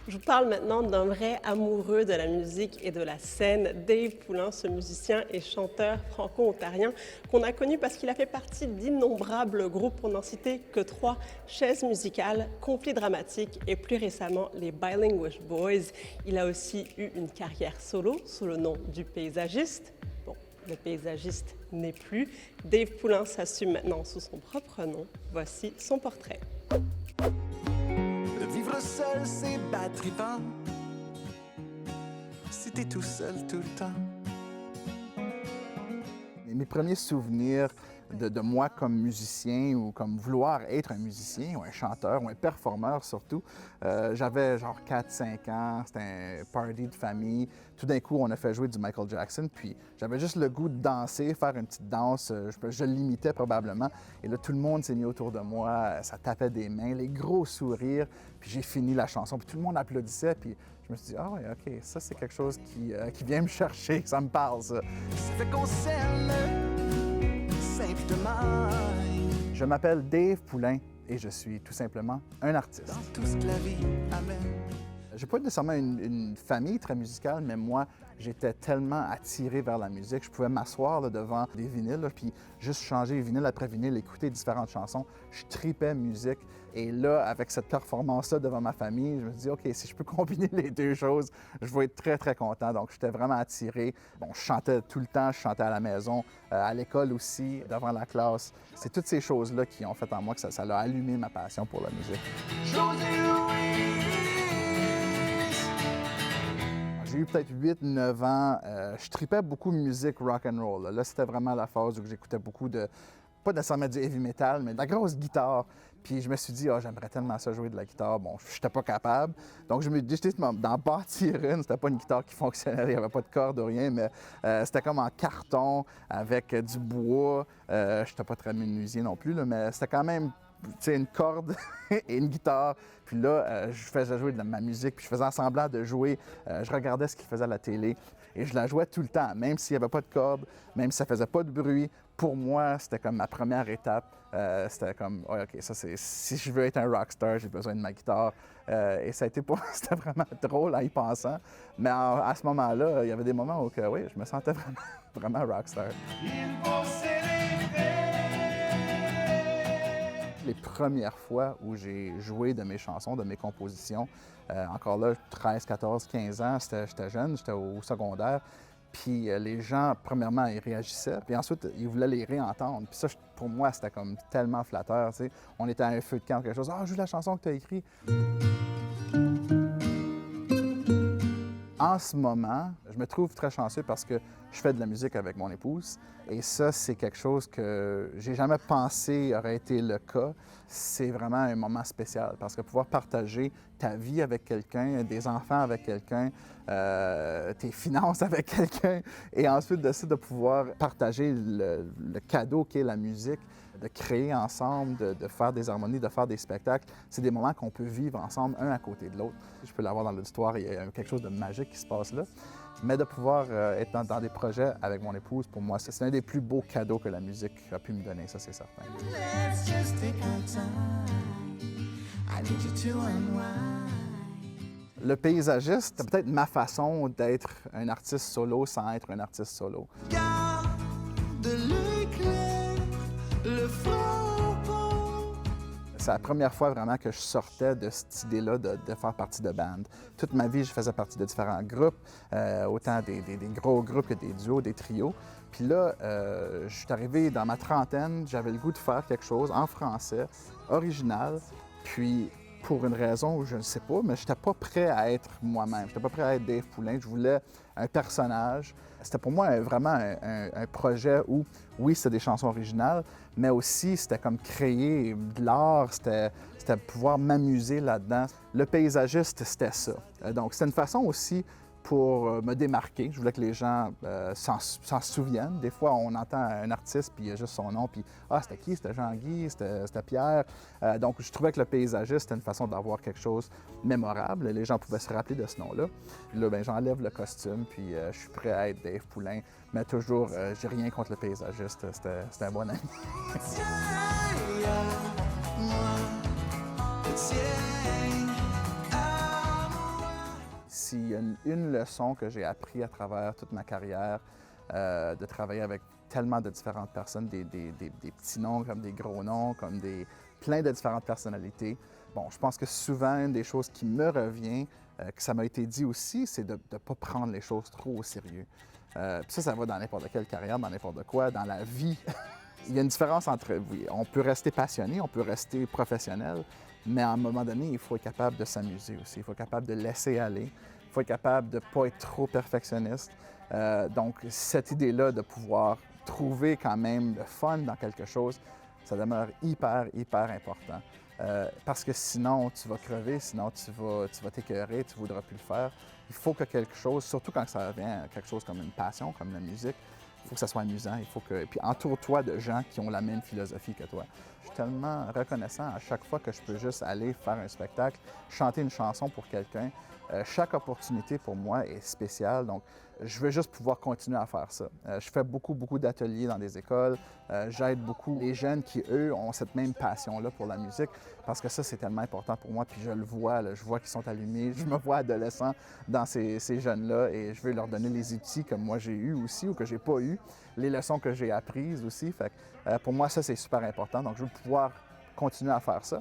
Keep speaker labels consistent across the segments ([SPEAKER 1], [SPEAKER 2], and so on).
[SPEAKER 1] Je vous parle maintenant d'un vrai amoureux de la musique et de la scène, Dave Poulain, ce musicien et chanteur franco-ontarien qu'on a connu parce qu'il a fait partie d'innombrables groupes, pour n'en citer que 3, Chaises musicales, Conflits dramatiques et plus récemment les Bilingual Boys. Il a aussi eu une carrière solo sous le nom du Paysagiste. Bon, le Paysagiste n'est plus. Dave Poulain s'assume maintenant sous son propre nom. Voici son portrait.
[SPEAKER 2] Vivre seul, c'est battrivant. Si t'es tout seul tout le temps.
[SPEAKER 3] Mes premiers souvenirs de moi comme musicien ou comme vouloir être un musicien ou un chanteur ou un performeur surtout, j'avais genre 4-5 ans, c'était un party de famille. Tout d'un coup, on a fait jouer du Michael Jackson, puis j'avais juste le goût de danser, faire une petite danse. Je l'imitais probablement. Et là, tout le monde s'est mis autour de moi, ça tapait des mains, les gros sourires. Puis j'ai fini la chanson, puis tout le monde applaudissait. Puis je me suis dit, ah ouais, OK, ça c'est quelque chose qui vient me chercher, que ça me parle, ça.
[SPEAKER 2] Ça fait qu'on s'aime simplement.
[SPEAKER 3] Je m'appelle Dave Poulain et je suis tout simplement un artiste.
[SPEAKER 2] Dans tout ce que la vie amène.
[SPEAKER 3] J'ai pas nécessairement une famille très musicale, mais moi, j'étais tellement attiré vers la musique. Je pouvais m'asseoir là, devant des vinyles, là, puis juste changer vinyle après vinyle, écouter différentes chansons. Je tripais musique. Et là, avec cette performance-là devant ma famille, je me suis dit, OK, si je peux combiner les deux choses, je vais être très, très content. Donc, j'étais vraiment attiré. Bon, je chantais tout le temps, je chantais à la maison, à l'école aussi, devant la classe. C'est toutes ces choses-là qui ont fait en moi que ça a allumé ma passion pour la musique. J'ai eu peut-être 8-9 ans. Je tripais beaucoup musique rock and roll. Là, c'était vraiment la phase où j'écoutais beaucoup de, pas nécessairement du heavy metal, mais de la grosse guitare. Puis je me suis dit, j'aimerais tellement ça jouer de la guitare. Bon, je n'étais pas capable. Donc, je me décidé d'en bâtir une. C'était pas une guitare qui fonctionnait, il n'y avait pas de corde ou rien, mais c'était comme en carton avec du bois. Je n'étais pas très menuisier non plus, là, mais c'était quand même une corde et une guitare. Puis là, je faisais jouer de ma musique, puis je faisais semblant de jouer. Je regardais ce qu'il faisait à la télé et je la jouais tout le temps, même s'il n'y avait pas de corde, même si ça faisait pas de bruit. Pour moi, c'était comme ma première étape. C'était comme, OK, ça c'est, si je veux être un rockstar, j'ai besoin de ma guitare. Et ça a été c'était vraiment drôle en y pensant. Mais à ce moment-là, il y avait des moments où oui, je me sentais vraiment, vraiment rockstar. Les premières fois où j'ai joué de mes chansons, de mes compositions, encore là, 13, 14, 15 ans, j'étais jeune, j'étais au secondaire. Puis les gens, premièrement, ils réagissaient, puis ensuite, ils voulaient les réentendre. Puis ça, pour moi, c'était comme tellement flatteur, tu sais. On était à un feu de camp, quelque chose. « Ah, joue la chanson que tu as écrite. » En ce moment, je me trouve très chanceux parce que je fais de la musique avec mon épouse. Et ça, c'est quelque chose que j'ai jamais pensé aurait été le cas. C'est vraiment un moment spécial parce que pouvoir partager ta vie avec quelqu'un, des enfants avec quelqu'un, tes finances avec quelqu'un, et ensuite de ça, de pouvoir partager le cadeau qu'est la musique, de créer ensemble, de faire des harmonies, de faire des spectacles, c'est des moments qu'on peut vivre ensemble, un à côté de l'autre. Je peux l'avoir dans l'auditoire, il y a quelque chose de magique qui se passe là. Mais de pouvoir être dans des projets avec mon épouse, pour moi, c'est un des plus beaux cadeaux que la musique a pu me donner, ça c'est certain. Le paysagiste, c'est peut-être ma façon d'être un artiste solo sans être un artiste solo.
[SPEAKER 2] Garde l'œil clair, le faux.
[SPEAKER 3] C'est la première fois vraiment que je sortais de cette idée-là de faire partie de band. Toute ma vie, je faisais partie de différents groupes, autant des gros groupes que des duos, des trios. Puis là, je suis arrivé dans ma trentaine, j'avais le goût de faire quelque chose en français, original. Puis, pour une raison où je ne sais pas, mais je n'étais pas prêt à être moi-même. Je n'étais pas prêt à être Dave Poulain. Je voulais un personnage. C'était pour moi vraiment un projet où, oui, c'était des chansons originales, mais aussi c'était comme créer de l'art, c'était pouvoir m'amuser là-dedans. Le paysagiste, c'était ça. Donc, c'était une façon aussi pour me démarquer. Je voulais que les gens s'en souviennent. Des fois, on entend un artiste, puis il y a juste son nom, puis « Ah, c'était qui? C'était Jean-Guy? C'était Pierre? » Donc, je trouvais que le paysagiste, c'était une façon d'avoir quelque chose de mémorable. Les gens pouvaient se rappeler de ce nom-là. Puis là, j'enlève le costume, puis je suis prêt à être Dave Poulain. Mais toujours, j'ai rien contre le paysagiste. C'était un bon ami. s'il y a une leçon que j'ai appris à travers toute ma carrière, de travailler avec tellement de différentes personnes, des petits noms comme des gros noms, comme plein de différentes personnalités. Bon, je pense que souvent, une des choses qui me revient, que ça m'a été dit aussi, c'est de ne pas prendre les choses trop au sérieux. Puis ça va dans n'importe quelle carrière, dans n'importe quoi, dans la vie. Il y a une différence entre, oui, on peut rester passionné, on peut rester professionnel, mais à un moment donné, il faut être capable de s'amuser aussi. Il faut être capable de laisser aller. Il faut être capable de ne pas être trop perfectionniste. Donc, cette idée-là de pouvoir trouver quand même le fun dans quelque chose, ça demeure hyper, hyper important. Parce que sinon, tu vas crever, sinon tu vas t'écœurer, tu ne voudras plus le faire. Il faut que quelque chose, surtout quand ça revient à quelque chose comme une passion, comme la musique, il faut que ça soit amusant. Puis entoure-toi de gens qui ont la même philosophie que toi. Je suis tellement reconnaissant à chaque fois que je peux juste aller faire un spectacle, chanter une chanson pour quelqu'un. Chaque opportunité pour moi est spéciale, donc je veux juste pouvoir continuer à faire ça. Je fais beaucoup d'ateliers dans des écoles. J'aide beaucoup les jeunes qui, eux, ont cette même passion-là pour la musique, parce que ça, c'est tellement important pour moi, puis je le vois, là, je vois qu'ils sont allumés, je me vois adolescent dans ces jeunes-là, et je veux leur donner les outils comme moi j'ai eu aussi, ou que j'ai pas eu, les leçons que j'ai apprises aussi. Fait que, pour moi, ça, c'est super important, donc je veux pouvoir continuer à faire ça.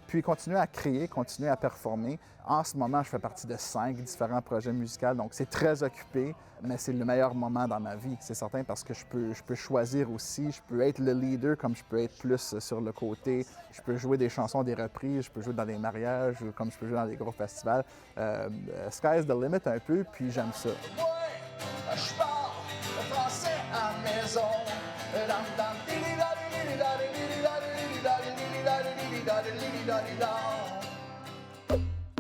[SPEAKER 3] Puis continuer à créer, continuer à performer. En ce moment, je fais partie de 5 différents projets musicaux, donc c'est très occupé, mais c'est le meilleur moment dans ma vie, c'est certain, parce que je peux choisir aussi, je peux être le leader comme je peux être plus sur le côté, je peux jouer des chansons, des reprises, je peux jouer dans des mariages, comme je peux jouer dans des gros festivals. Sky's the limit un peu, puis j'aime ça.